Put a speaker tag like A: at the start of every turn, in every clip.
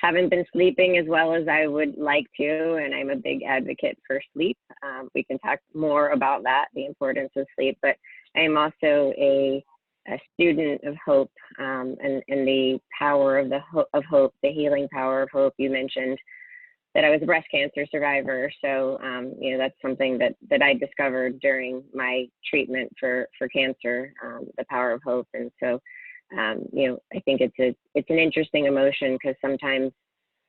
A: haven't been sleeping as well as I would like to, and I'm a big advocate for sleep. We can talk more about that, the importance of sleep, but I am also a student of hope, and the power of of hope, the healing power of hope. You mentioned that I was a breast cancer survivor, so you know, that's something that I discovered during my treatment for cancer, the power of hope. And so you know, I think it's an interesting emotion, because sometimes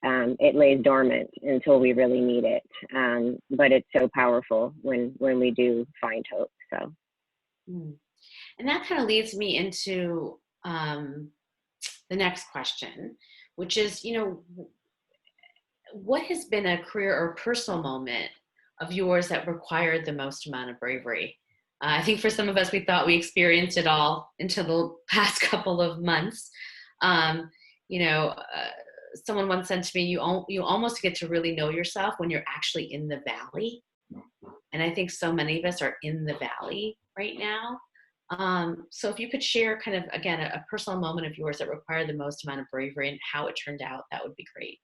A: it lays dormant until we really need it, but it's so powerful when we do find hope. So.
B: And that kind of leads me into the next question, which is, you know, what has been a career or personal moment of yours that required the most amount of bravery? I think for some of us, we thought we experienced it all until the past couple of months. You know, someone once said to me, you almost get to really know yourself when you're actually in the valley. And I think so many of us are in the valley right now. So if you could share kind of, again, a personal moment of yours that required the most amount of bravery and how it turned out, that would be great.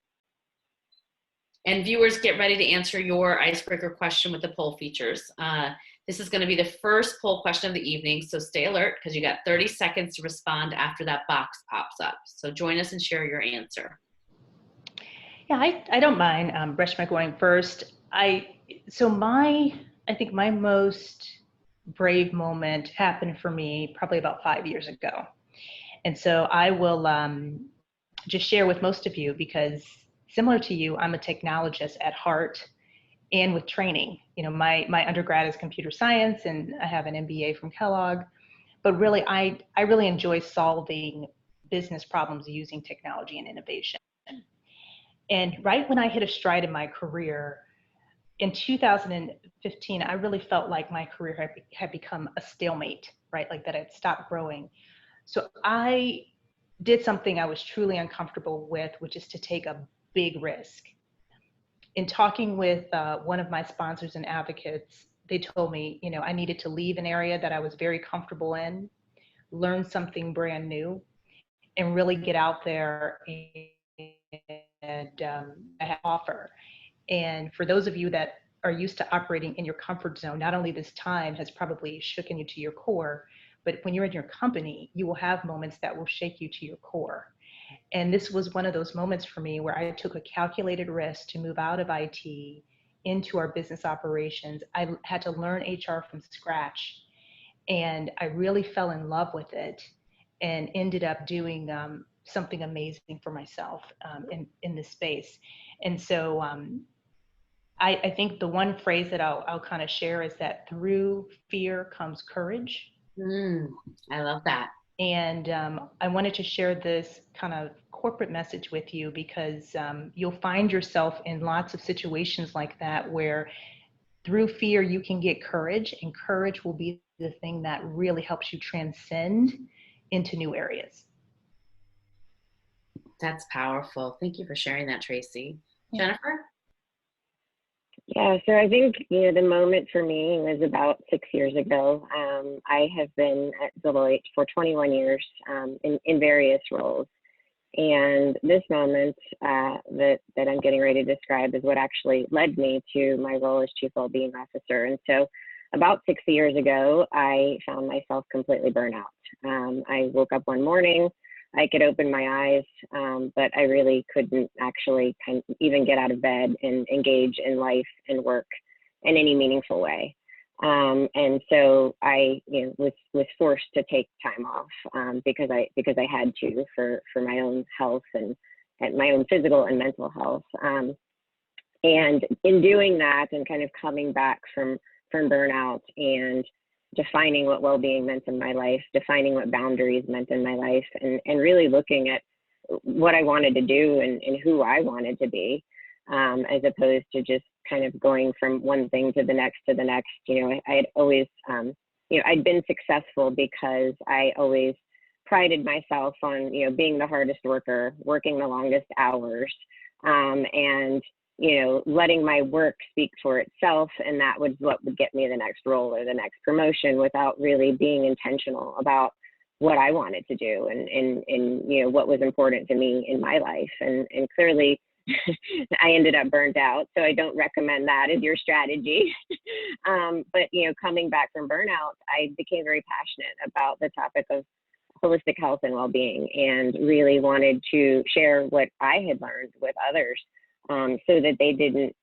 B: And viewers, get ready to answer your icebreaker question with the poll features. This is going to be the first poll question of the evening, so stay alert, because you got 30 seconds to respond after that box pops up. So join us and share your answer.
C: Yeah, I don't mind Reshma going first. I think my most brave moment happened for me probably about 5 years ago. And so I will just share with most of you, because similar to you, I'm a technologist at heart and with training. You know, my undergrad is computer science, and I have an MBA from Kellogg. But really, I really enjoy solving business problems using technology and innovation. And right when I hit a stride in my career, in 2015, I really felt like my career had become a stalemate, right? Like that it stopped growing. So I did something I was truly uncomfortable with, which is to take a big risk. In talking with one of my sponsors and advocates, they told me, you know, I needed to leave an area that I was very comfortable in, learn something brand new, and really get out there and offer. And for those of you that are used to operating in your comfort zone, not only this time has probably shooken you to your core, but when you're in your company, you will have moments that will shake you to your core. And this was one of those moments for me where I took a calculated risk to move out of IT into our business operations. I had to learn HR from scratch, and I really fell in love with it and ended up doing something amazing for myself in this space. And so I think the one phrase that I'll kind of share is that through fear comes courage.
B: I love that.
C: And I wanted to share this kind of corporate message with you, because you'll find yourself in lots of situations like that where through fear you can get courage, and courage will be the thing that really helps you transcend into new areas.
B: That's powerful. Thank you for sharing that, Tracey. Jennifer?
A: Yeah, so I think, you know, the moment for me was about 6 years ago. I have been at Deloitte for 21 years in various roles. And this moment that I'm getting ready to describe is what actually led me to my role as Chief Well-being Officer. And so about 6 years ago, I found myself completely burnt out. I woke up one morning, I could open my eyes, but I really couldn't actually even get out of bed and engage in life and work in any meaningful way. And so I, you know, was forced to take time off because I had to for my own health and my own physical and mental health. And in doing that and kind of coming back from burnout and defining what well-being meant in my life, defining what boundaries meant in my life, and really looking at what I wanted to do and who I wanted to be, as opposed to just kind of going from one thing to the next. You know, I had always, you know, I'd been successful because I always prided myself on, you know, being the hardest worker, working the longest hours, and, you know, letting my work speak for itself. And that was what would get me the next role or the next promotion, without really being intentional about what I wanted to do and you know, what was important to me in my life. And clearly I ended up burned out. So I don't recommend that as your strategy. But, you know, coming back from burnout, I became very passionate about the topic of holistic health and well-being, and really wanted to share what I had learned with others, so that they didn't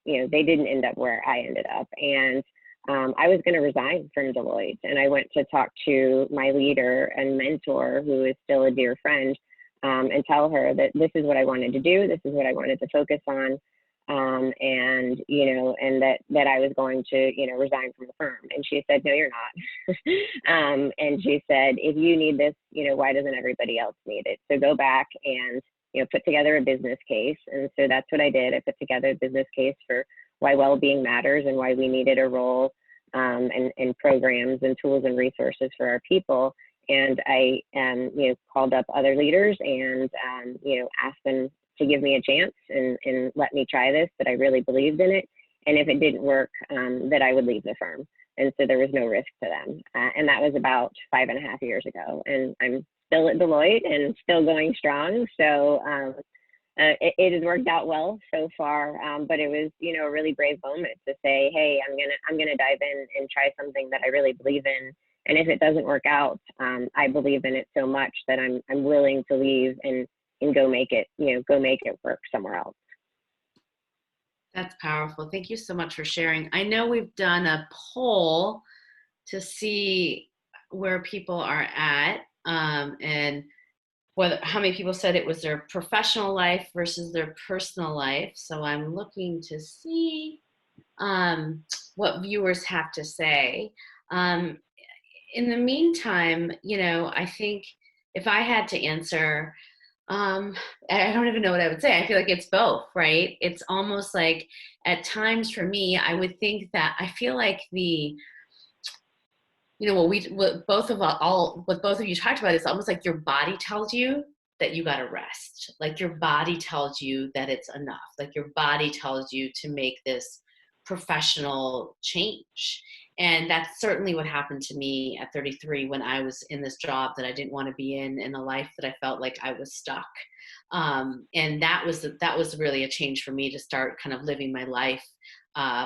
A: end up where I ended up. And I was going to resign from Deloitte, and I went to talk to my leader and mentor, who is still a dear friend, and tell her that this is what I wanted to do, this is what I wanted to focus on, and you know, and that I was going to, you know, resign from the firm. And she said, no, you're not. And she said, if you need this, you know, why doesn't everybody else need it? So go back and, you know, put together a business case. And so that's what I did. I put together a business case for why well-being matters and why we needed a role, and programs and tools and resources for our people. And I, you know, called up other leaders and, you know, asked them to give me a chance and let me try this, that I really believed in it. And if it didn't work, that I would leave the firm. And so there was no risk to them. And that was about 5.5 years ago. And I'm still at Deloitte and still going strong. So it has worked out well so far. But it was, you know, a really brave moment to say, hey, I'm gonna dive in and try something that I really believe in. And if it doesn't work out, I believe in it so much that I'm willing to leave and go make it, you know, go make it work somewhere else.
B: That's powerful. Thank you so much for sharing. I know we've done a poll to see where people are at, and how many people said it was their professional life versus their personal life. So I'm looking to see what viewers have to say. In the meantime, you know, I think if I had to answer, I don't even know what I would say. I feel like it's both, right? It's almost like at times for me, I would think that I feel like you know, what both of you talked about is almost like your body tells you that you got to rest. Like your body tells you that it's enough. Like your body tells you to make this professional change. And that's certainly what happened to me at 33 when I was in this job that I didn't want to be in a life that I felt like I was stuck. And that was really a change for me to start kind of living my life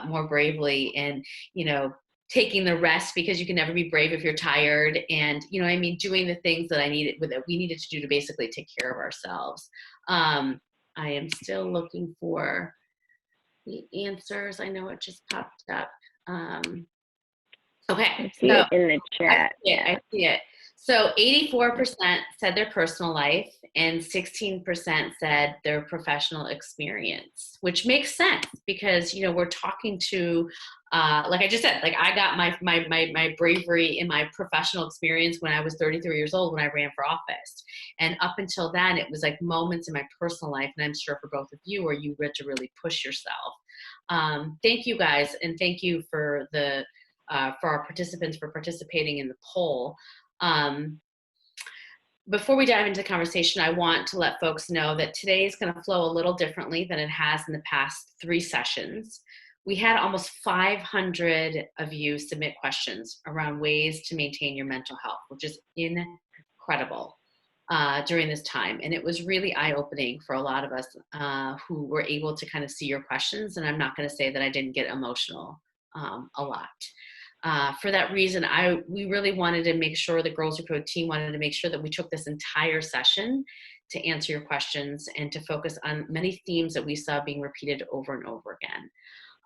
B: more bravely, and, you know, taking the rest, because you can never be brave if you're tired, and, you know what I mean, doing the things that we needed to do to basically take care of ourselves. I am still looking for the answers. I know it just popped up. Okay.
A: I see it in the chat.
B: I see it. So 84% said their personal life and 16% said their professional experience, which makes sense because, you know, we're talking to, like I just said, like I got my bravery in my professional experience when I was 33 years old when I ran for office. And up until then, it was like moments in my personal life, and I'm sure for both of you, where you had to really push yourself. Thank you guys, and thank you for our participants for participating in the poll. Before we dive into the conversation, I want to let folks know that today is going to flow a little differently than it has in the past 3 sessions. We had almost 500 of you submit questions around ways to maintain your mental health, which is incredible during this time. And it was really eye-opening for a lot of us who were able to kind of see your questions. And I'm not going to say that I didn't get emotional a lot. For that reason, we really wanted to make sure, the Girls Who Code team wanted to make sure that we took this entire session to answer your questions and to focus on many themes that we saw being repeated over and over again.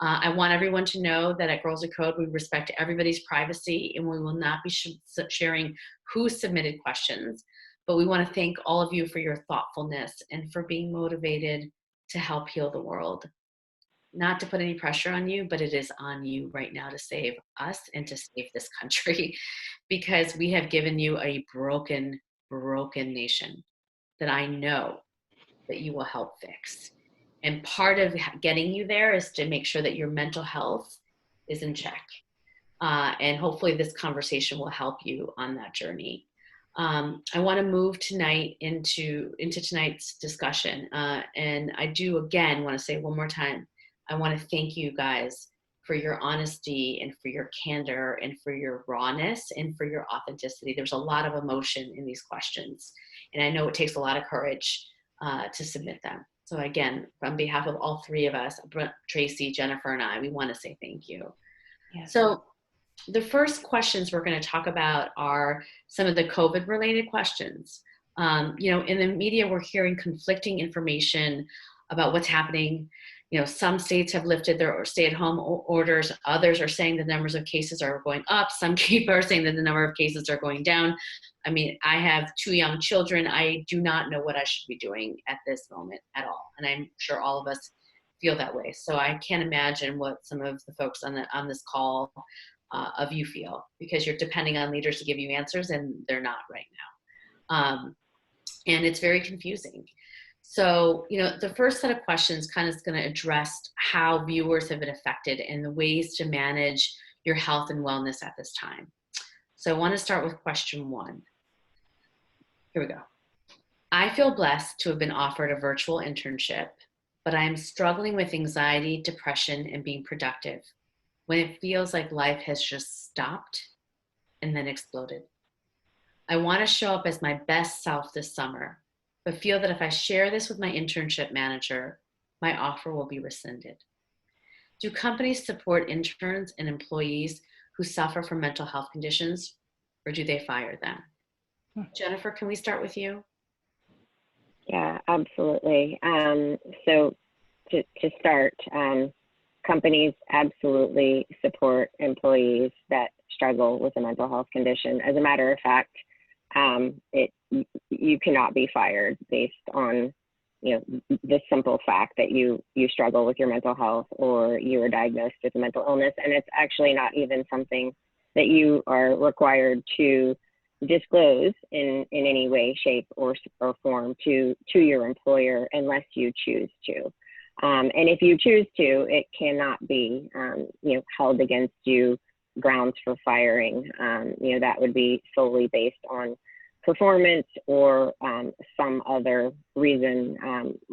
B: I want everyone to know that at Girls Who Code, we respect everybody's privacy, and we will not be sharing who submitted questions, but we want to thank all of you for your thoughtfulness and for being motivated to help heal the world. Not to put any pressure on you, but it is on you right now to save us and to save this country, because we have given you a broken nation that I know that you will help fix. And part of getting you there is to make sure that your mental health is in check. And hopefully this conversation will help you on that journey. I want to move tonight into tonight's discussion. And I do, again, want to say one more time, I want to thank you guys for your honesty and for your candor and for your rawness and for your authenticity. There's a lot of emotion in these questions. And I know it takes a lot of courage to submit them. So again, on behalf of all three of us, Tracey, Jennifer, and I, we want to say thank you.
C: Yes.
B: So the first questions we're going to talk about are some of the COVID related questions. In the media, we're hearing conflicting information about what's happening. Some states have lifted their stay-at-home orders. Others are saying the numbers of cases are going up. Some people are saying that the number of cases are going down. I mean, I have 2 young children. I do not know what I should be doing at this moment at all. And I'm sure all of us feel that way. So I can't imagine what some of the folks on this call of you feel, because you're depending on leaders to give you answers, and they're not right now. And it's very confusing. So, the first set of questions kind of is going to address how viewers have been affected and the ways to manage your health and wellness at this time. So I want to start with question 1. Here we go. I feel blessed to have been offered a virtual internship, but I am struggling with anxiety, depression, and being productive when it feels like life has just stopped and then exploded. I want to show up as my best self this summer, but feel that if I share this with my internship manager, my offer will be rescinded. Do companies support interns and employees who suffer from mental health conditions, or do they fire them? Jennifer, can we start with you?
A: Yeah, absolutely. So to start, companies absolutely support employees that struggle with a mental health condition. As a matter of fact, you cannot be fired based on the simple fact that you struggle with your mental health or you were diagnosed with a mental illness. And it's actually not even something that you are required to disclose in any way, shape, or form to your employer unless you choose to. And if you choose to, it cannot be held against you grounds for firing. That would be solely based on performance or some other reason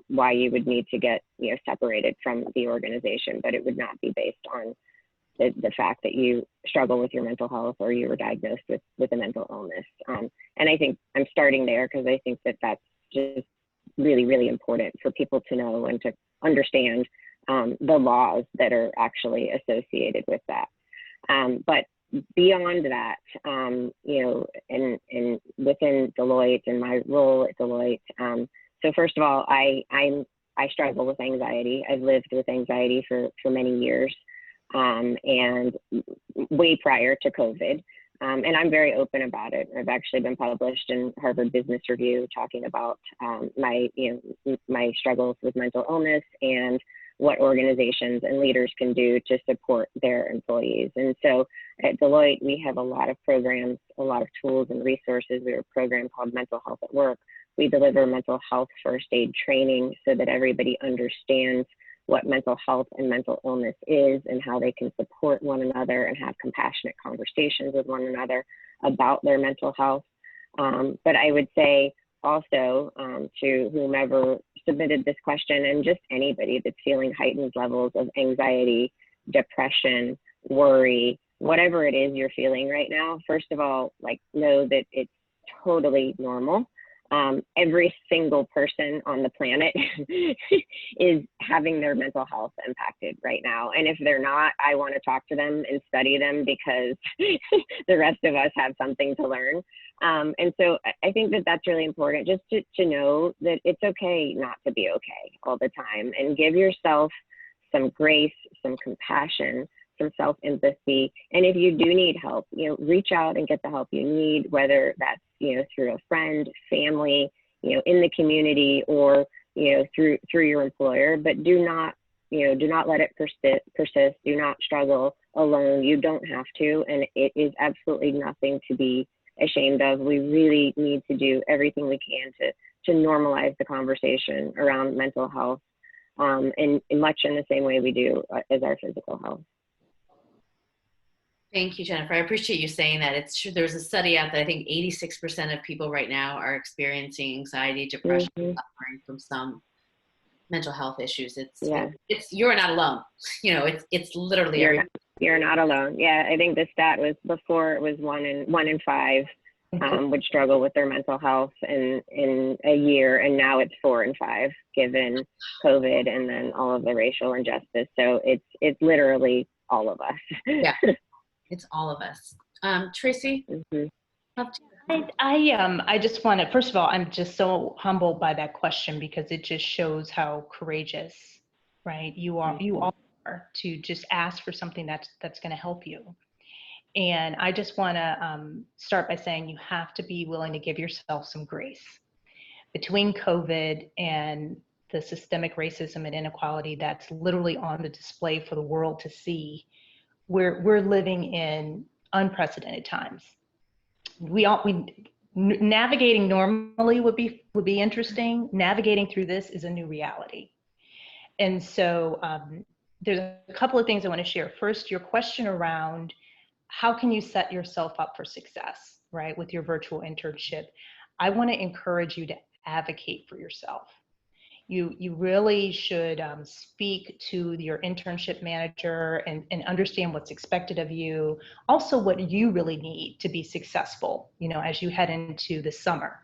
A: why you would need to get separated from the organization, but it would not be based on the fact that you struggle with your mental health or you were diagnosed with a mental illness. And I think I'm starting there because I think that that's just really, really important for people to know and to understand the laws that are actually associated with that. But beyond that, and within Deloitte and my role at Deloitte, so first of all, I struggle with anxiety. I've lived with anxiety for many years, and way prior to COVID. And I'm very open about it. I've actually been published in Harvard Business Review talking about my struggles with mental illness and what organizations and leaders can do to support their employees. And so at Deloitte, we have a lot of programs, a lot of tools and resources. We have a program called Mental Health at Work. We deliver mental health first aid training so that everybody understands what mental health and mental illness is and how they can support one another and have compassionate conversations with one another about their mental health. But I would say also to whomever submitted this question and just anybody that's feeling heightened levels of anxiety, depression, worry, whatever it is you're feeling right now, first of all, know that it's totally normal. Every single person on the planet is having their mental health impacted right now. And if they're not, I want to talk to them and study them because the rest of us have something to learn. And so I think that that's really important, just to know that it's okay not to be okay all the time, and give yourself some grace, some compassion, some self-empathy. And if you do need help, reach out and get the help you need, whether that's, through a friend, family, in the community, or, through your employer. But do not let it persist. Do not struggle alone. You don't have to, and it is absolutely nothing to be ashamed of. We really need to do everything we can to normalize the conversation around mental health, in much in the same way we do as our physical health.
B: Thank you, Jennifer. I appreciate you saying that. It's true. There's a study out that I think 86% of people right now are experiencing anxiety, depression, suffering from some mental health issues.
A: Yeah.
B: It's you're not alone. You know, it's literally
A: You're
B: every.
A: not, you're not alone. Yeah, I think the stat was before it was one in five would struggle with their mental health in a year, and now it's 4 in 5 given COVID and then all of the racial injustice. So it's literally all of us.
B: Yeah, it's all of us. Tracey,
A: Mm-hmm.
C: I just want to, first of all, I'm just so humbled by that question because it just shows how courageous, right? You all are to just ask for something that's going to help you. And I just want to start by saying you have to be willing to give yourself some grace. Between COVID and the systemic racism and inequality that's literally on the display for the world to see, we're living in unprecedented times. Navigating normally would be interesting. Navigating through this is a new reality. And so there's a couple of things I want to share. First, your question around how can you set yourself up for success, right, with your virtual internship? I want to encourage you to advocate for yourself. You really should speak to your internship manager and understand what's expected of you. Also, what you really need to be successful, as you head into the summer.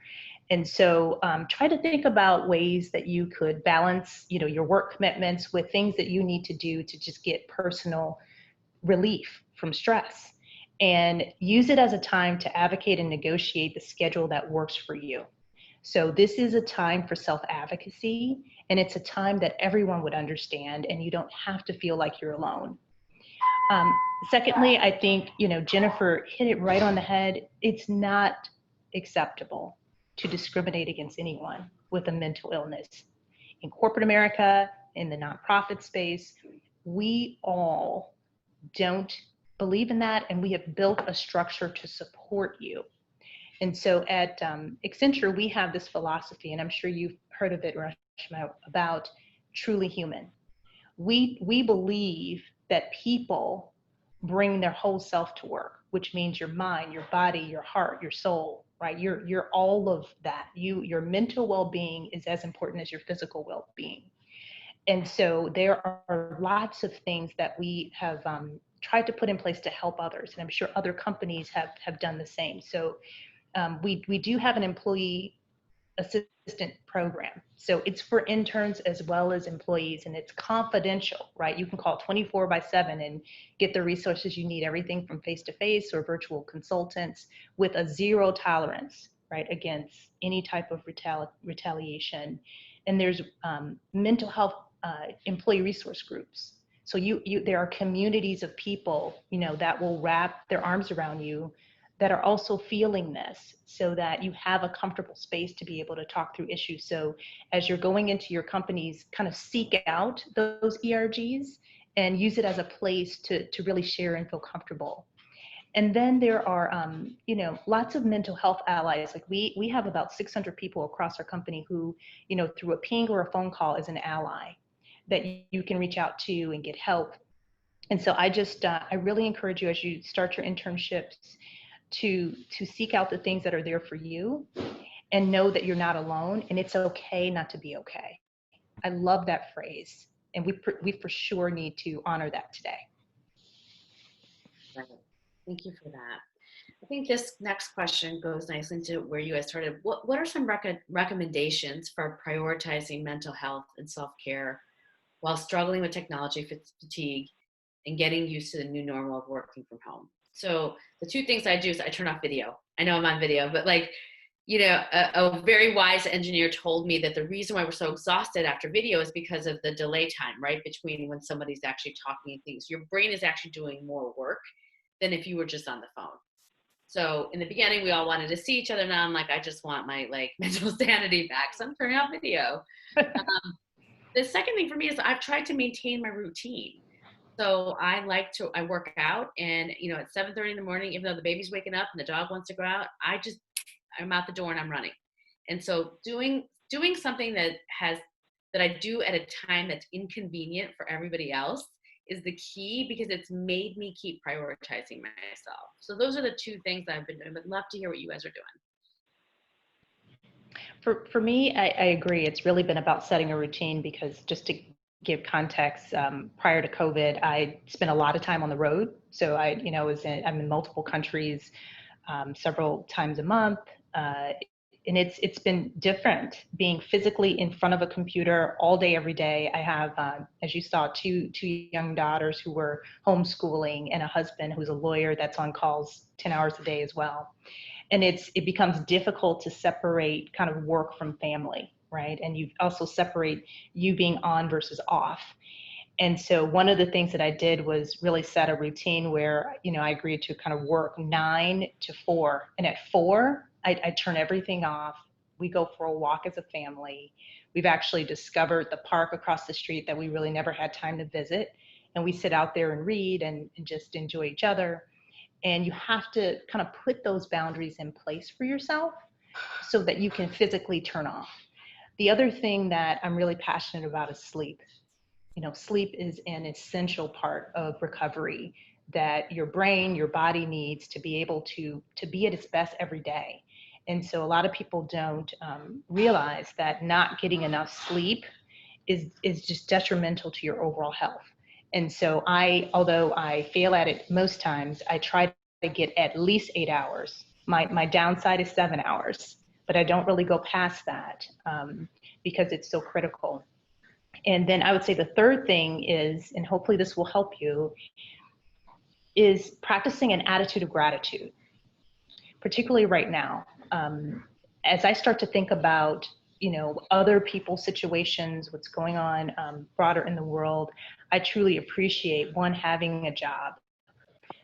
C: And so try to think about ways that you could balance, your work commitments with things that you need to do to just get personal relief from stress. And use it as a time to advocate and negotiate the schedule that works for you. So this is a time for self-advocacy, and it's a time that everyone would understand, and you don't have to feel like you're alone. Secondly, I think, Jennifer hit it right on the head. It's not acceptable to discriminate against anyone with a mental illness. In corporate America, in the nonprofit space, we all don't believe in that, and we have built a structure to support you. And so at Accenture, we have this philosophy, and I'm sure you've heard of it, Reshma, about truly human. We believe that people bring their whole self to work, which means your mind, your body, your heart, your soul, right? You're all of that. Your mental well-being is as important as your physical well-being. And so there are lots of things that we have tried to put in place to help others, and I'm sure other companies have done the same. So we do have an employee assistant program. So it's for interns as well as employees, and it's confidential, right? You can call 24/7 and get the resources you need, everything from face-to-face or virtual consultants, with a zero tolerance, right, against any type of retaliation. And there's mental health employee resource groups. So there are communities of people, that will wrap their arms around you that are also feeling this, so that you have a comfortable space to be able to talk through issues. So as you're going into your companies, kind of seek out those ERGs and use it as a place to really share and feel comfortable. And then there are, lots of mental health allies. Like we have about 600 people across our company who, through a ping or a phone call is an ally that you can reach out to and get help. And so I really encourage you as you start your internships to seek out the things that are there for you, and know that you're not alone, and it's okay not to be okay. I love that phrase, and we for sure need to honor that today.
B: Right. Thank you for that. I think this next question goes nicely into where you guys started. What are some recommendations for prioritizing mental health and self-care while struggling with technology fatigue and getting used to the new normal of working from home? So the two things I do is I turn off video. I know I'm on video, but a very wise engineer told me that the reason why we're so exhausted after video is because of the delay time, right? Between when somebody's actually talking and things. Your brain is actually doing more work than if you were just on the phone. So in the beginning, we all wanted to see each other. Now I'm like, I just want my mental sanity back. So I'm turning off video. The second thing for me is I've tried to maintain my routine. So I work out, and at 7:30 in the morning, even though the baby's waking up and the dog wants to go out, I'm out the door and I'm running. And so doing something that I do at a time that's inconvenient for everybody else is the key, because it's made me keep prioritizing myself. So those are the two things I've been doing. But love to hear what you guys are doing.
C: For me, I agree. It's really been about setting a routine because just to give context, prior to COVID, I spent a lot of time on the road. So I'm in multiple countries, several times a month. And it's been different being physically in front of a computer all day, every day. I have, as you saw, two young daughters who were homeschooling and a husband who's a lawyer that's on calls 10 hours a day as well. And it becomes difficult to separate kind of work from family, right? And you also separate you being on versus off. And so one of the things that I did was really set a routine where, I agreed to kind of work 9 to 4. And at 4, I turn everything off. We go for a walk as a family. We've actually discovered the park across the street that we really never had time to visit. And we sit out there and read and just enjoy each other. And you have to kind of put those boundaries in place for yourself so that you can physically turn off. The other thing that I'm really passionate about is sleep. Sleep is an essential part of recovery that your brain, your body needs to be able to be at its best every day. And so a lot of people don't realize that not getting enough sleep is just detrimental to your overall health. And so although I fail at it most times, I try to get at least 8 hours. My downside is 7 hours, but I don't really go past that because it's so critical. And then I would say the third thing is, and hopefully this will help you, is practicing an attitude of gratitude, particularly right now. As I start to think about, other people's situations, what's going on broader in the world, I truly appreciate, one, having a job,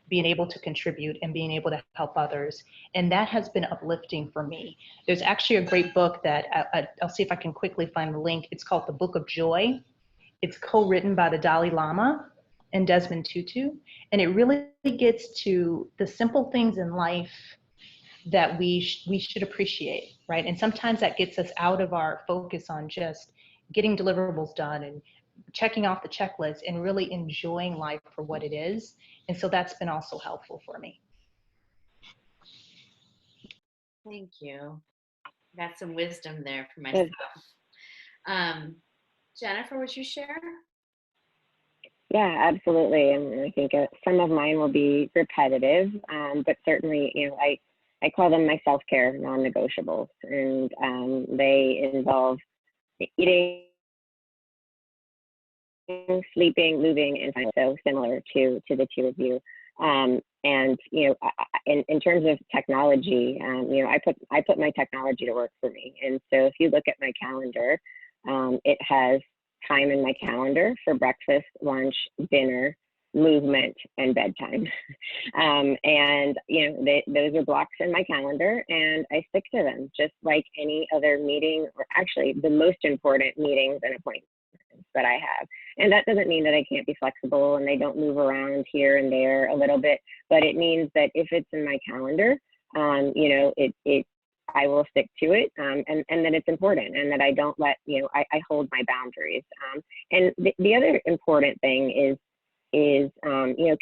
C: being able to contribute and being able to help others. And that has been uplifting for me. There's actually a great book that I'll see if I can quickly find the link. It's called The Book of Joy. It's co-written by the Dalai Lama and Desmond Tutu. And it really gets to the simple things in life that we should appreciate, right? And sometimes that gets us out of our focus on just getting deliverables done and checking off the checklist and really enjoying life for what it is. And so that's been also helpful for me.
B: Thank you. Got some wisdom there for myself. Jennifer, would you share?
A: Yeah, absolutely. And I think some of mine will be repetitive, but certainly, I call them my self-care non-negotiables, and they involve eating, sleeping, moving, and so similar to the two of you. And in terms of technology, I put my technology to work for me. And so if you look at my calendar, it has time in my calendar for breakfast, lunch, dinner, movement, and bedtime. Those are blocks in my calendar, and I stick to them just like any other meeting, or actually the most important meetings and appointments that I have. And that doesn't mean that I can't be flexible and they don't move around here and there a little bit, but it means that if it's in my calendar, I will stick to it, and that it's important, and that I don't let, I hold my boundaries. And the other important thing is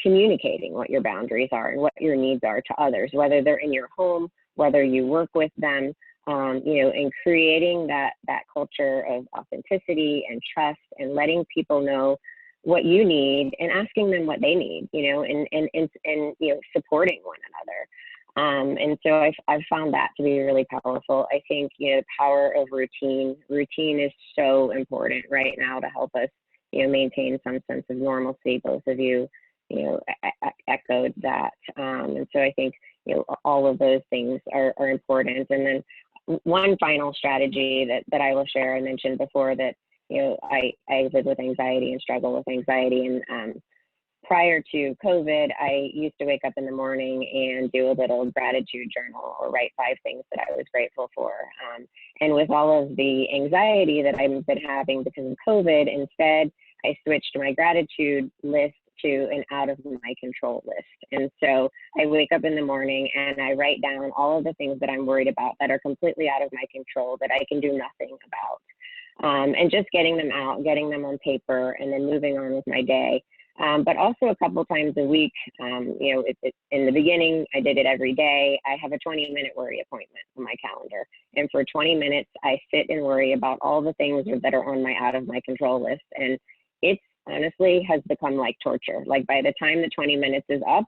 A: communicating what your boundaries are and what your needs are to others, whether they're in your home, whether you work with them, and creating that culture of authenticity and trust, and letting people know what you need and asking them what they need, and supporting one another. And so I've found that to be really powerful. I think, the power of routine. Routine is so important right now to help us, maintain some sense of normalcy. Both of you, echoed that. And so I think, all of those things are important. And then one final strategy that I will share, I mentioned before that, I live with anxiety and struggle with anxiety. And prior to COVID, I used to wake up in the morning and do a little gratitude journal, or write 5 things that I was grateful for. And with all of the anxiety that I've been having because of COVID, instead, I switched my gratitude list to an out of my control list. And so I wake up in the morning and I write down all of the things that I'm worried about that are completely out of my control, that I can do nothing about. And just getting them out, getting them on paper, and then moving on with my day. but also a couple times a week. You know, in the beginning, I did it every day. I have a 20-minute worry appointment on my calendar. And for 20 minutes, I sit and worry about all the things that are on my out of my control list. And it's honestly has become like torture. Like by the time the 20 minutes is up,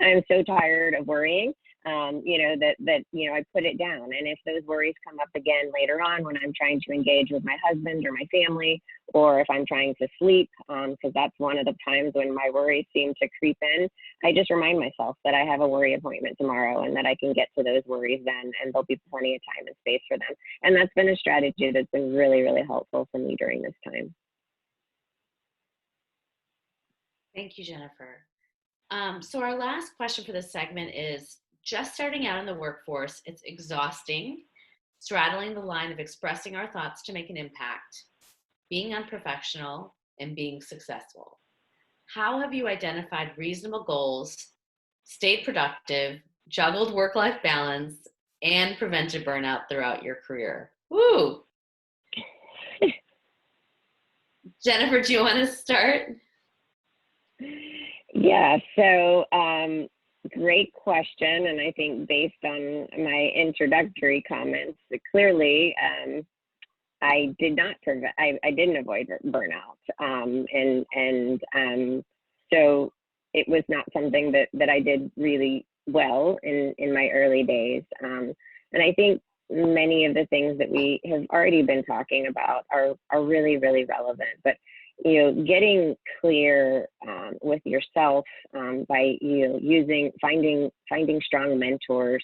A: I'm so tired of worrying. You know, that, you know, I put it down. And if those worries come up again later on when I'm trying to engage with my husband or my family, or if I'm trying to sleep, because that's one of the times when my worries seem to creep in, I just remind myself that I have a worry appointment tomorrow and that I can get to those worries then, and there'll be plenty of time and space for them. And that's been a strategy that's been really, really helpful for me during this time.
B: Thank you, Jennifer. So our last question for this segment is, just starting out in the workforce, it's exhausting, straddling the line of expressing our thoughts to make an impact, being unprofessional, and being successful. How have you identified reasonable goals, stayed productive, juggled work-life balance, and prevented burnout throughout your career? Woo! Jennifer, do you want to start?
A: Yeah, so great question. And I think based on my introductory comments, clearly I did not I didn't avoid burnout. So it was not something that I did really well in my early days. And I think many of the things that we have already been talking about are really, really relevant. But you know, getting clear with yourself by finding strong mentors,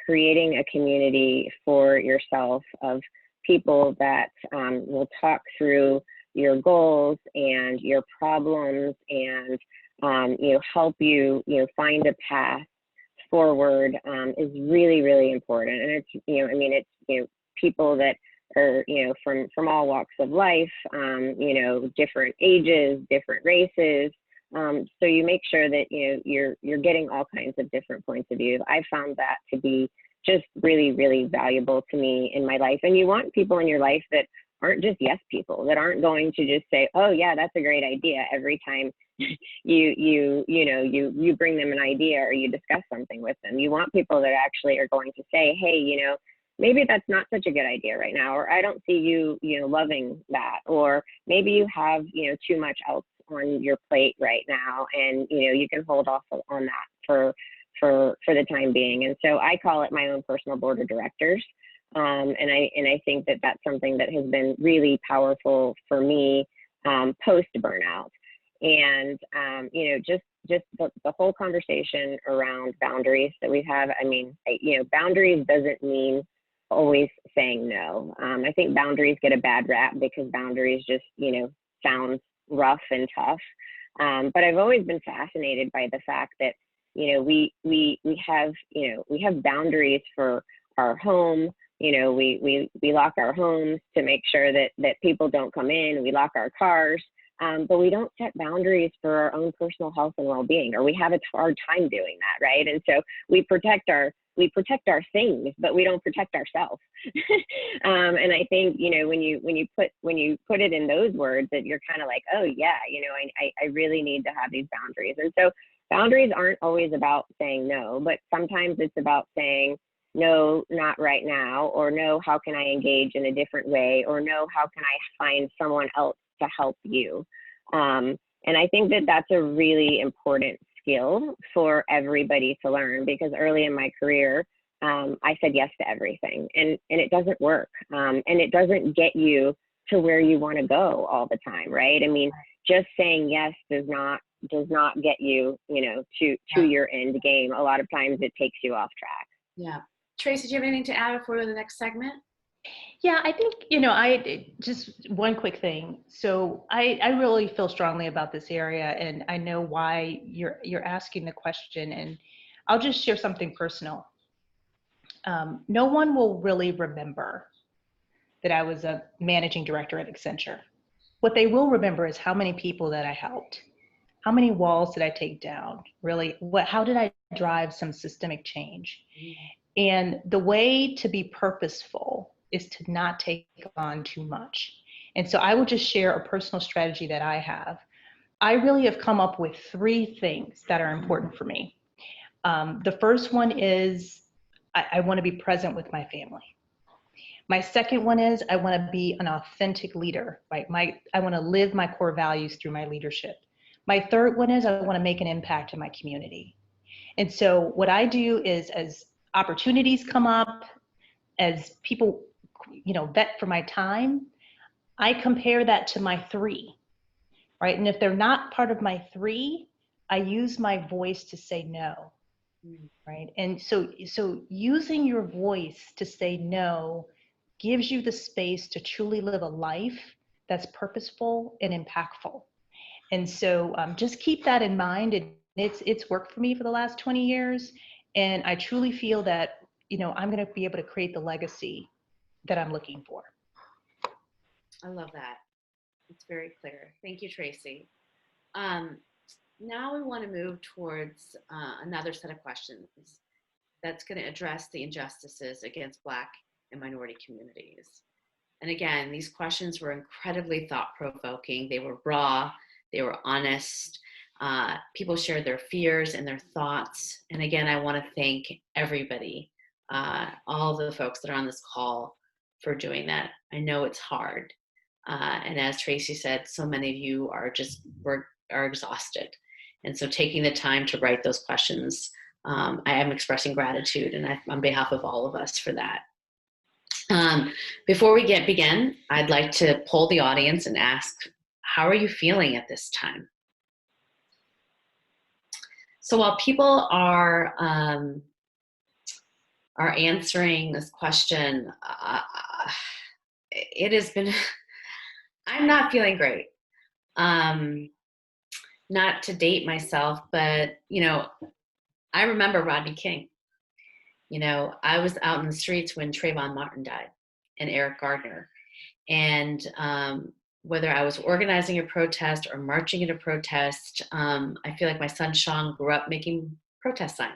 A: creating a community for yourself of people that will talk through your goals and your problems and help you find a path forward is really, really important. And it's people that are from all walks of life, different ages, different races. So you make sure that you're getting all kinds of different points of view. I found that to be just really, really valuable to me in my life. And you want people in your life that aren't just yes people, that aren't going to just say, oh yeah, that's a great idea every time you bring them an idea or you discuss something with them. You want people that actually are going to say, hey, maybe that's not such a good idea right now, or I don't see you, loving that, or maybe you have, too much else on your plate right now, and you can hold off on that for the time being. And so I call it my own personal board of directors, and I think that that's something that has been really powerful for me post burnout. And just the whole conversation around boundaries that we have. I mean, boundaries doesn't mean always saying no. I think boundaries get a bad rap because boundaries just, sounds rough and tough. But I've always been fascinated by the fact that, we have boundaries for our home. We lock our homes to make sure that people don't come in. We lock our cars. But we don't set boundaries for our own personal health and well-being, or we have a hard time doing that, right? And so we protect our things, but we don't protect ourselves. And I think when you put it in those words, that you're kind of like, oh yeah, I really need to have these boundaries. And so boundaries aren't always about saying no, but sometimes it's about saying no, not right now, or no, how can I engage in a different way, or no, how can I find someone else to help you. And I think that that's a really important skill for everybody to learn, because early in my career, I said yes to everything, and it doesn't work. And it doesn't get you to where you want to go all the time, right? I mean, just saying yes does not get you, to your end game. A lot of times it takes you off track.
B: Yeah. Tracey, do you have anything to add before the next segment?
C: Yeah, I think, I just one quick thing. So I really feel strongly about this area, and I know why you're asking the question, and I'll just share something personal. No one will really remember that I was a managing director at Accenture. What they will remember is how many people that I helped. How many walls did I take down? Really, how did I drive some systemic change? And the way to be purposeful is to not take on too much. And so I will just share a personal strategy that I have. I really have come up with 3 things that are important for me. The first one is I want to be present with my family. My second one is I want to be an authentic leader, right? I want to live my core values through my leadership. My third one is I want to make an impact in my community. And so what I do is, as opportunities come up, as people, vet for my time, I compare that to my 3, right? And if they're not part of my 3, I use my voice to say no, right? And so using your voice to say no gives you the space to truly live a life that's purposeful and impactful. And so just keep that in mind. And it's worked for me for the last 20 years. And I truly feel that, I'm going to be able to create the legacy that I'm looking for.
B: I love that. It's very clear. Thank you, Tracey. Now we want to move towards another set of questions that's going to address the injustices against Black and minority communities. And again, these questions were incredibly thought-provoking. They were raw, they were honest. People shared their fears and their thoughts. And again, I want to thank everybody, all the folks that are on this call, for doing that. I know it's hard. And as Tracey said, so many of you are exhausted. And so taking the time to write those questions, I am expressing gratitude, and on behalf of all of us, for that. Before we begin, I'd like to poll the audience and ask, how are you feeling at this time? So while people are answering this question, it has been, I'm not feeling great. Not to date myself, but, I remember Rodney King. I was out in the streets when Trayvon Martin died, and Eric Gardner. And whether I was organizing a protest or marching at a protest, I feel like my son Sean grew up making protest signs,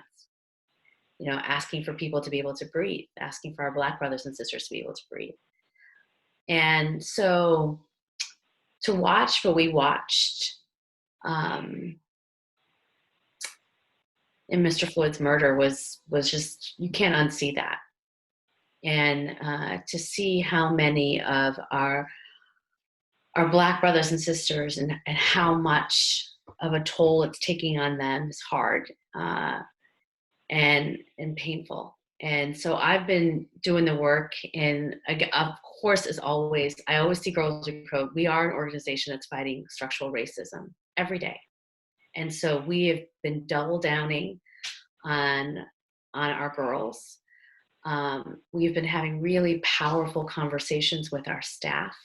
B: asking for people to be able to breathe, asking for our Black brothers and sisters to be able to breathe. And so to watch what we watched in Mr. Floyd's murder was just, you can't unsee that. And to see how many of our Black brothers and sisters and how much of a toll it's taking on them is hard and painful. And so I've been doing the work, and of course, as always, I always see Girls Who Code. We are an organization that's fighting structural racism every day. And so we have been double downing on our girls. We've been having really powerful conversations with our staff.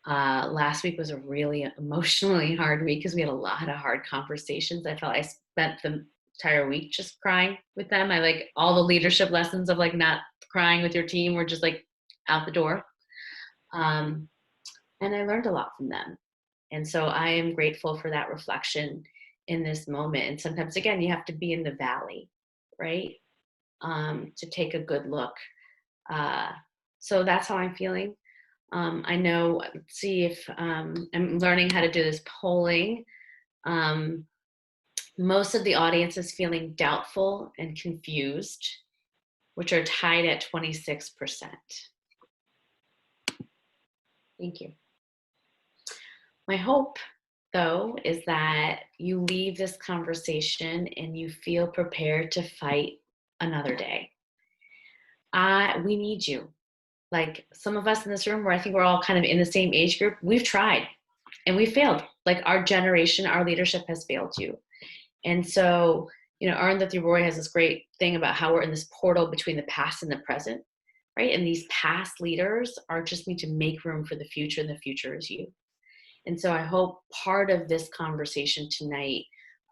B: Last week was a really emotionally hard week because we had a lot of hard conversations. I felt I spent the entire week just crying with them. All the leadership lessons of not crying with your team were just out the door. And I learned a lot from them. And so I am grateful for that reflection in this moment. And sometimes, again, you have to be in the valley, right? To take a good look. So that's how I'm feeling. I know, let's see if I'm learning how to do this polling. Most of the audience is feeling doubtful and confused, which are tied at 26%. Thank you. My hope, though, is that you leave this conversation and you feel prepared to fight another day. We need you. Some of us in this room, where I think we're all kind of in the same age group, we've tried and we failed. Our generation, our leadership has failed you. And so, Arundhati Roy has this great thing about how we're in this portal between the past and the present, right? And these past leaders just need to make room for the future, and the future is you. And so I hope part of this conversation tonight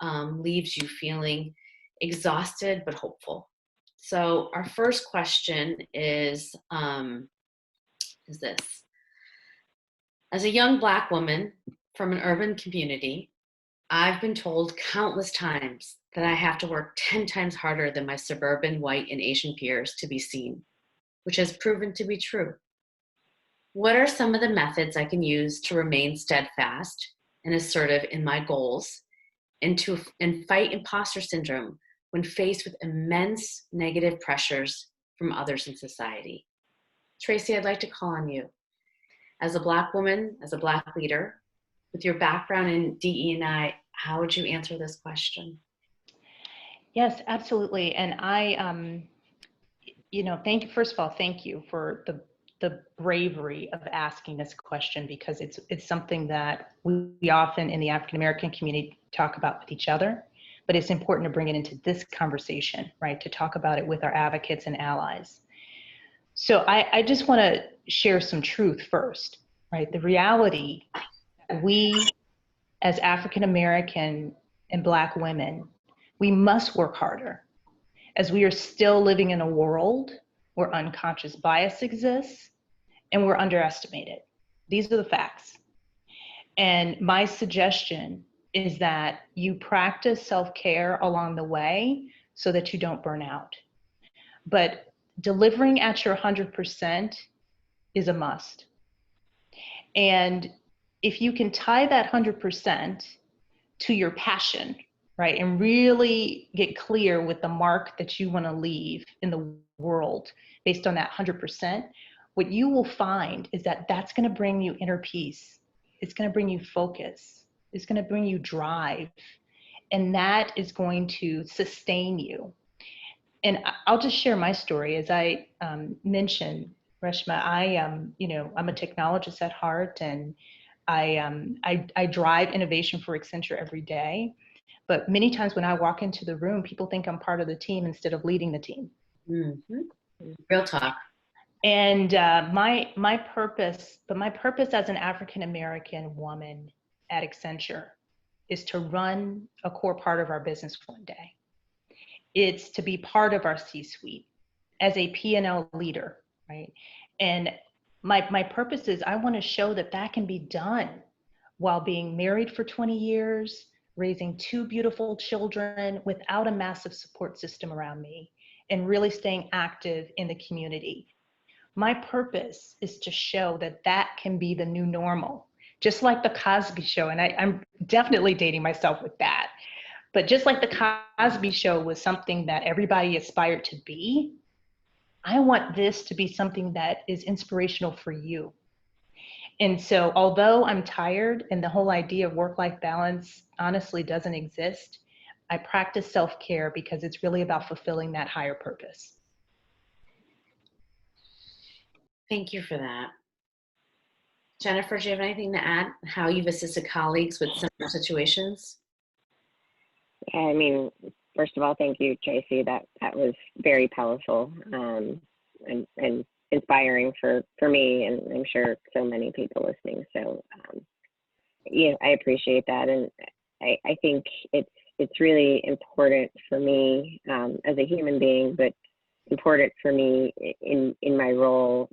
B: leaves you feeling exhausted but hopeful. So our first question is this. As a young Black woman from an urban community, I've been told countless times that I have to work 10 times harder than my suburban white and Asian peers to be seen, which has proven to be true. What are some of the methods I can use to remain steadfast and assertive in my goals, and fight imposter syndrome when faced with immense negative pressures from others in society. Tracey, I'd like to call on you. As a Black woman, as a Black leader, with your background in DE&I, how would you answer this question?
C: Yes, absolutely. And I, thank you. First of all, thank you for the bravery of asking this question, because it's something that we often in the African American community talk about with each other, but it's important to bring it into this conversation, right? To talk about it with our advocates and allies. So I just want to share some truth first, right? The reality, we as African American and Black women, we must work harder, as we are still living in a world where unconscious bias exists and we're underestimated. These are the facts. And my suggestion is that you practice self-care along the way so that you don't burn out. But delivering at your 100% is a must. And if you can tie that 100% to your passion, right, and really get clear with the mark that you want to leave in the world based on that 100%, what you will find is that that's going to bring you inner peace. It's going to bring you focus. It's going to bring you drive. And that is going to sustain you. And I'll just share my story. As I mentioned, Reshma, I'm a technologist at heart, and I drive innovation for Accenture every day. But many times when I walk into the room, people think I'm part of the team instead of leading the team.
B: Mm-hmm. Real talk.
C: And my purpose as an African American woman at Accenture is to run a core part of our business one day. It's to be part of our C-suite as a P&L leader, right? And my purpose is I want to show that that can be done while being married for 20 years, raising 2 beautiful children without a massive support system around me, and really staying active in the community. My purpose is to show that that can be the new normal, just like the Cosby Show. And I'm definitely dating myself with that. But just like the Cosby Show was something that everybody aspired to be, I want this to be something that is inspirational for you. And so although I'm tired and the whole idea of work-life balance honestly doesn't exist, I practice self-care because it's really about fulfilling that higher purpose.
B: Thank you for that. Jennifer, do you have anything to add? How you've assisted colleagues with similar situations?
A: Yeah, I mean, first of all, thank you, Tracey. That was very powerful and inspiring for me, and I'm sure so many people listening. So, I appreciate that, and I think it's really important for me as a human being, but important for me in my role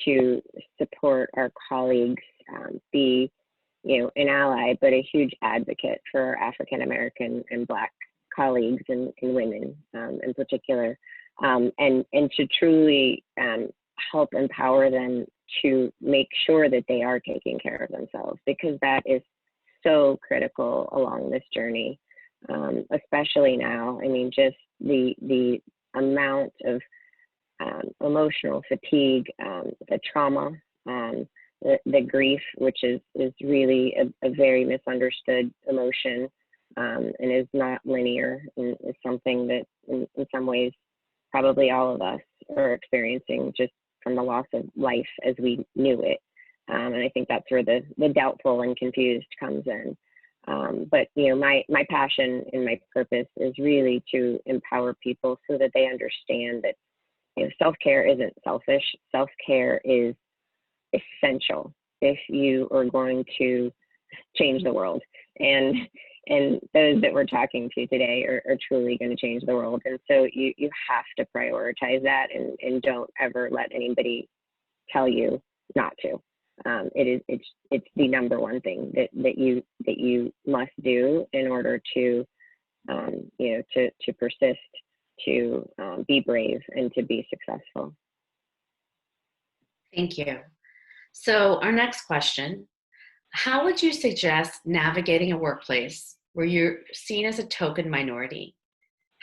A: to support our colleagues, be an ally, but a huge advocate for our African American and Black colleagues and women in particular, and to truly help empower them to make sure that they are taking care of themselves, because that is so critical along this journey, especially now. I mean, just the amount of emotional fatigue, the trauma, the grief, which is really a very misunderstood emotion, and is not linear, and is something that in some ways probably all of us are experiencing just from the loss of life as we knew it. And I think that's where the doubtful and confused comes in. But my passion and my purpose is really to empower people so that they understand that self-care isn't selfish. Self-care is essential if you are going to change the world, and those that we're talking to today are truly going to change the world. And so you have to prioritize that, and don't ever let anybody tell you not to. It's the number one thing that you must do in order to to persist, to be brave, and to be successful.
B: Thank you. So our next question, How would you suggest navigating a workplace where you're seen as a token minority?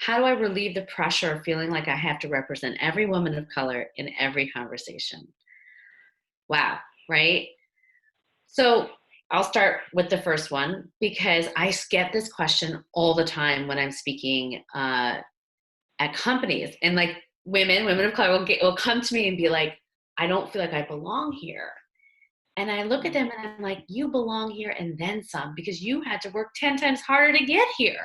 B: How do I relieve the pressure of feeling like I have to represent every woman of color in every conversation? Wow, right? So I'll start with the first one because I get this question all the time when I'm speaking at companies, and like women of color will come to me and be like, I don't feel like I belong here. And I look at them and I'm like, you belong here and then some, because you had to work 10 times harder to get here,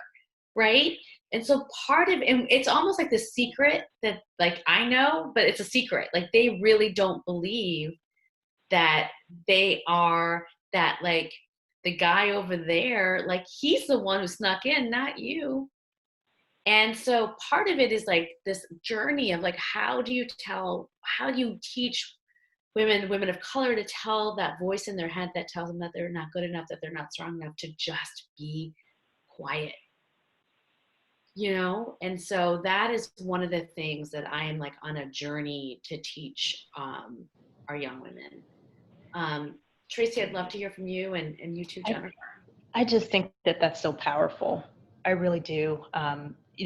B: right? And so part of it, it's almost like the secret that like I know, but it's a secret. Like they really don't believe that they are that, like the guy over there, like he's the one who snuck in, not you. And so part of it is like this journey of like, how do you teach women of color to tell that voice in their head that tells them that they're not good enough, that they're not strong enough, to just be quiet, you know? And so that is one of the things that I am like on a journey to teach our young women. Tracey, I'd love to hear from you, and you too, Jennifer.
C: I just think that that's so powerful. I really do.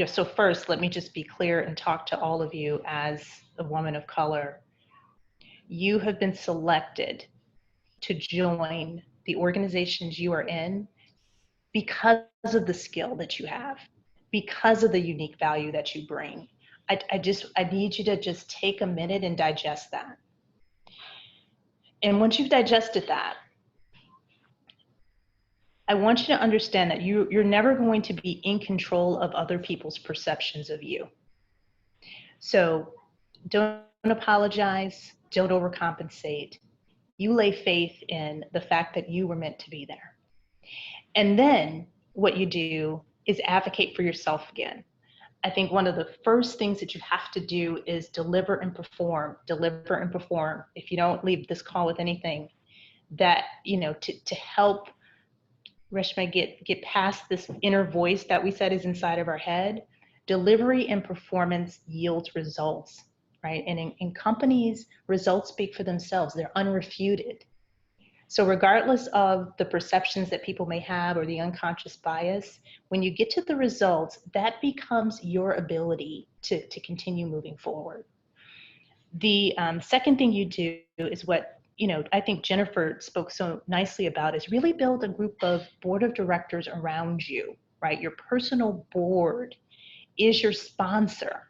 C: So first, let me just be clear and talk to all of you as a woman of color. You have been selected to join the organizations you are in because of the skill that you have, because of the unique value that you bring. I need you to just take a minute and digest that. And once you've digested that, I want you to understand that you're never going to be in control of other people's perceptions of you. So don't apologize, don't overcompensate. You lay faith in the fact that you were meant to be there. And then what you do is advocate for yourself again. I think one of the first things that you have to do is deliver and perform. If you don't leave this call with anything, that, to help Reshma get past this inner voice that we said is inside of our head. Delivery and performance yields results, right? And in companies, results speak for themselves. They're unrefuted. So regardless of the perceptions that people may have or the unconscious bias, when you get to the results, that becomes your ability to continue moving forward. The second thing you do is what I think Jennifer spoke so nicely about, is really build a group of board of directors around you, right? Your personal board is your sponsor,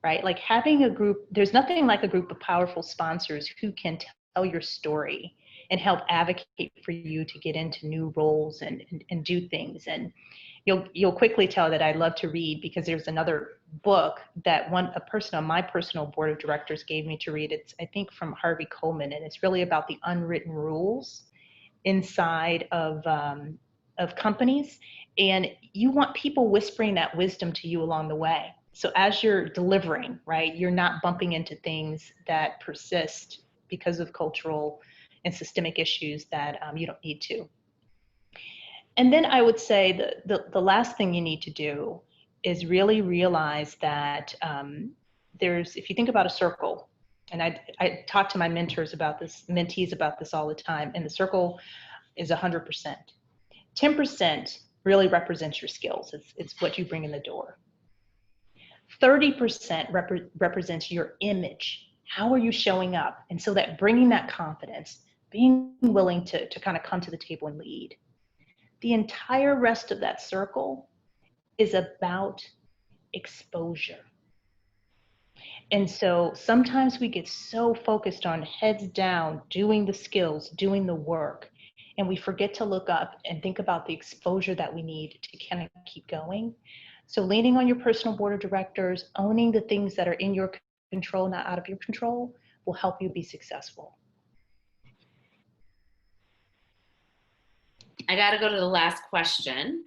C: right? Like having a group, there's nothing like a group of powerful sponsors who can tell your story and help advocate for you to get into new roles and do things. And you'll quickly tell that I love to read, because there's another book that a person on my personal board of directors gave me to read. It's, I think, from Harvey Coleman, and it's really about the unwritten rules inside of companies. And you want people whispering that wisdom to you along the way. So as you're delivering, right, you're not bumping into things that persist because of cultural and systemic issues that you don't need to. And then I would say the last thing you need to do is really realize that if you think about a circle, and I talk to my mentees about this all the time, and the circle is 100%. 10% really represents your skills. It's what you bring in the door. 30% represents your image. How are you showing up? And so that bringing that confidence, being willing to kind of come to the table and lead. The entire rest of that circle is about exposure. And so sometimes we get so focused on heads down, doing the skills, doing the work, and we forget to look up and think about the exposure that we need to kind of keep going. So leaning on your personal board of directors, owning the things that are in your control, not out of your control, will help you be successful.
B: I got to go to the last question.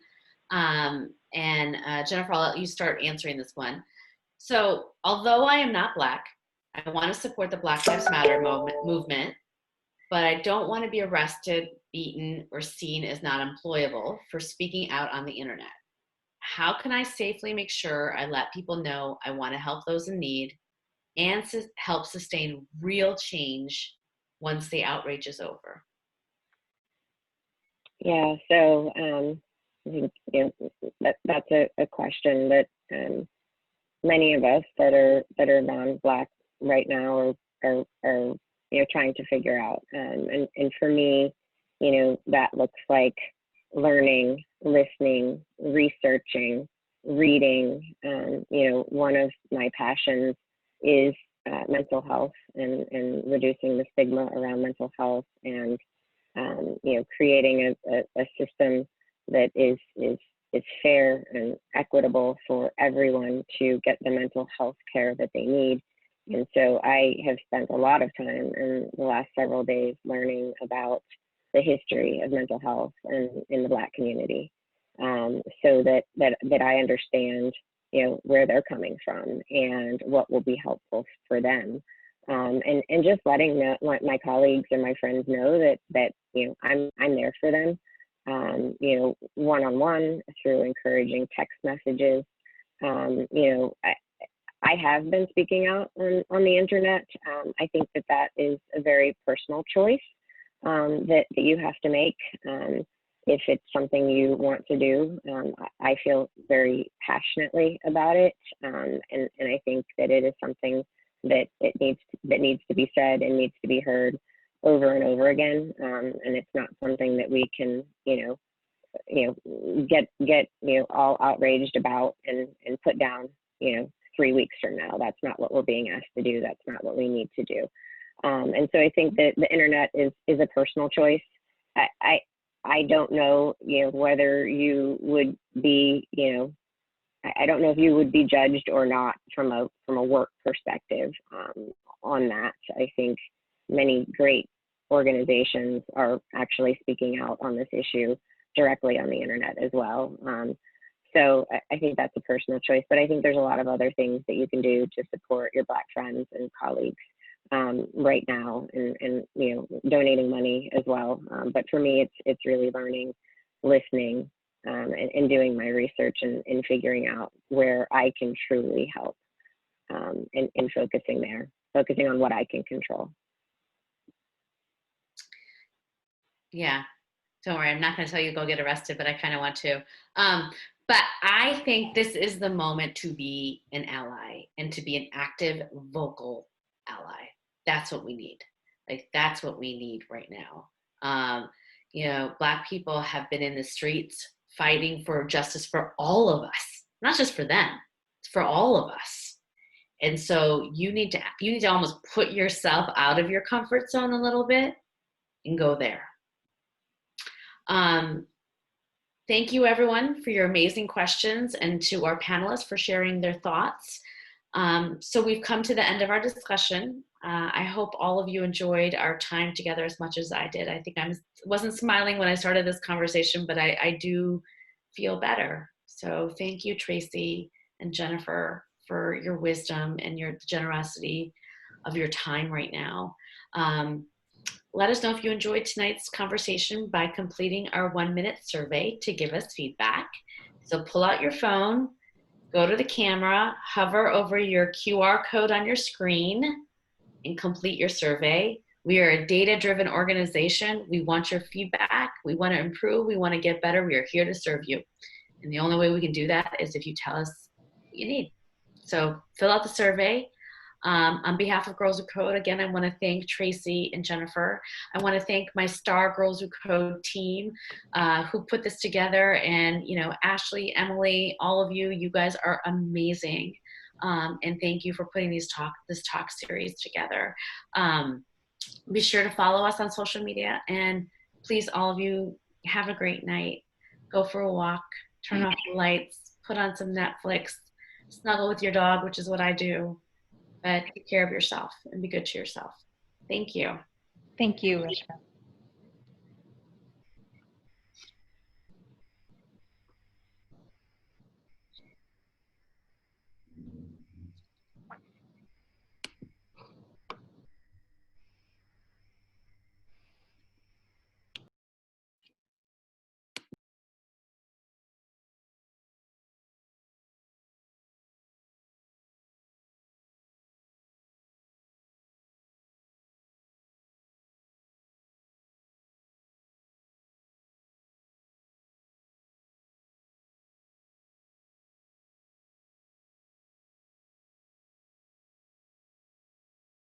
B: Jennifer, I'll let you start answering this one. So, although I am not Black, I want to support the Black Lives Matter movement, but I don't want to be arrested, beaten, or seen as not employable for speaking out on the internet. How can I safely make sure I let people know I want to help those in need and help sustain real change once the outrage is over?
A: Yeah, so I think that's a question that many of us that are non-Black right now are trying to figure out. And for me, that looks like learning, listening, researching, reading. One of my passions is mental health and reducing the stigma around mental health, and creating a system that is fair and equitable for everyone to get the mental health care that they need. And so I have spent a lot of time in the last several days learning about the history of mental health in the Black community, so that I understand where they're coming from and what will be helpful for them. And just letting my colleagues and my friends know that I'm there for them, one-on-one, through encouraging text messages. I have been speaking out on the internet. I think that is a very personal choice that you have to make. If it's something you want to do, I feel very passionately about it, and I think that it is something that needs to be said and needs to be heard over and over again. And it's not something that we can get all outraged about and put down 3 weeks from now. That's not what we're being asked to do. That's not what we need to do. And so I think that the internet is a personal choice. I don't know whether you would be I don't know if you would be judged or not from a work perspective on that. I think many great organizations are actually speaking out on this issue directly on the internet as well. So I think that's a personal choice, but I think there's a lot of other things that you can do to support your Black friends and colleagues right now, and donating money as well. But for me, it's really learning, listening, and doing my research and figuring out where I can truly help, and focusing on what I can control.
B: Yeah, don't worry, I'm not going to tell you go get arrested, but I kind of want to. But I think this is the moment to be an ally and to be an active, vocal ally. That's what we need. Like, that's what we need right now. Black people have been in the streets fighting for justice for all of us, not just for them, it's for all of us. And so you need to almost put yourself out of your comfort zone a little bit and go there. Thank you, everyone, for your amazing questions, and to our panelists for sharing their thoughts. So we've come to the end of our discussion. I hope all of you enjoyed our time together as much as I did. I think I wasn't smiling when I started this conversation, but I do feel better. So thank you, Tracey and Jennifer, for your wisdom and your generosity of your time right now. Let us know if you enjoyed tonight's conversation by completing our 1-minute survey to give us feedback. So pull out your phone, go to the camera, hover over your QR code on your screen, and complete your survey. We are a data-driven organization. We want your feedback. We want to improve. We want to get better. We are here to serve you. And the only way we can do that is if you tell us what you need. So fill out the survey. On behalf of Girls Who Code, again, I want to thank Tracey and Jennifer. I want to thank my Star Girls Who Code team who put this together, and Ashley, Emily, all of you guys are amazing. And thank you for putting this talk series together. Be sure to follow us on social media, and please, all of you, have a great night. Go for a walk, turn off the lights, put on some Netflix, snuggle with your dog, which is what I do. But take care of yourself and be good to yourself. Thank you.
C: Thank you, Reshma.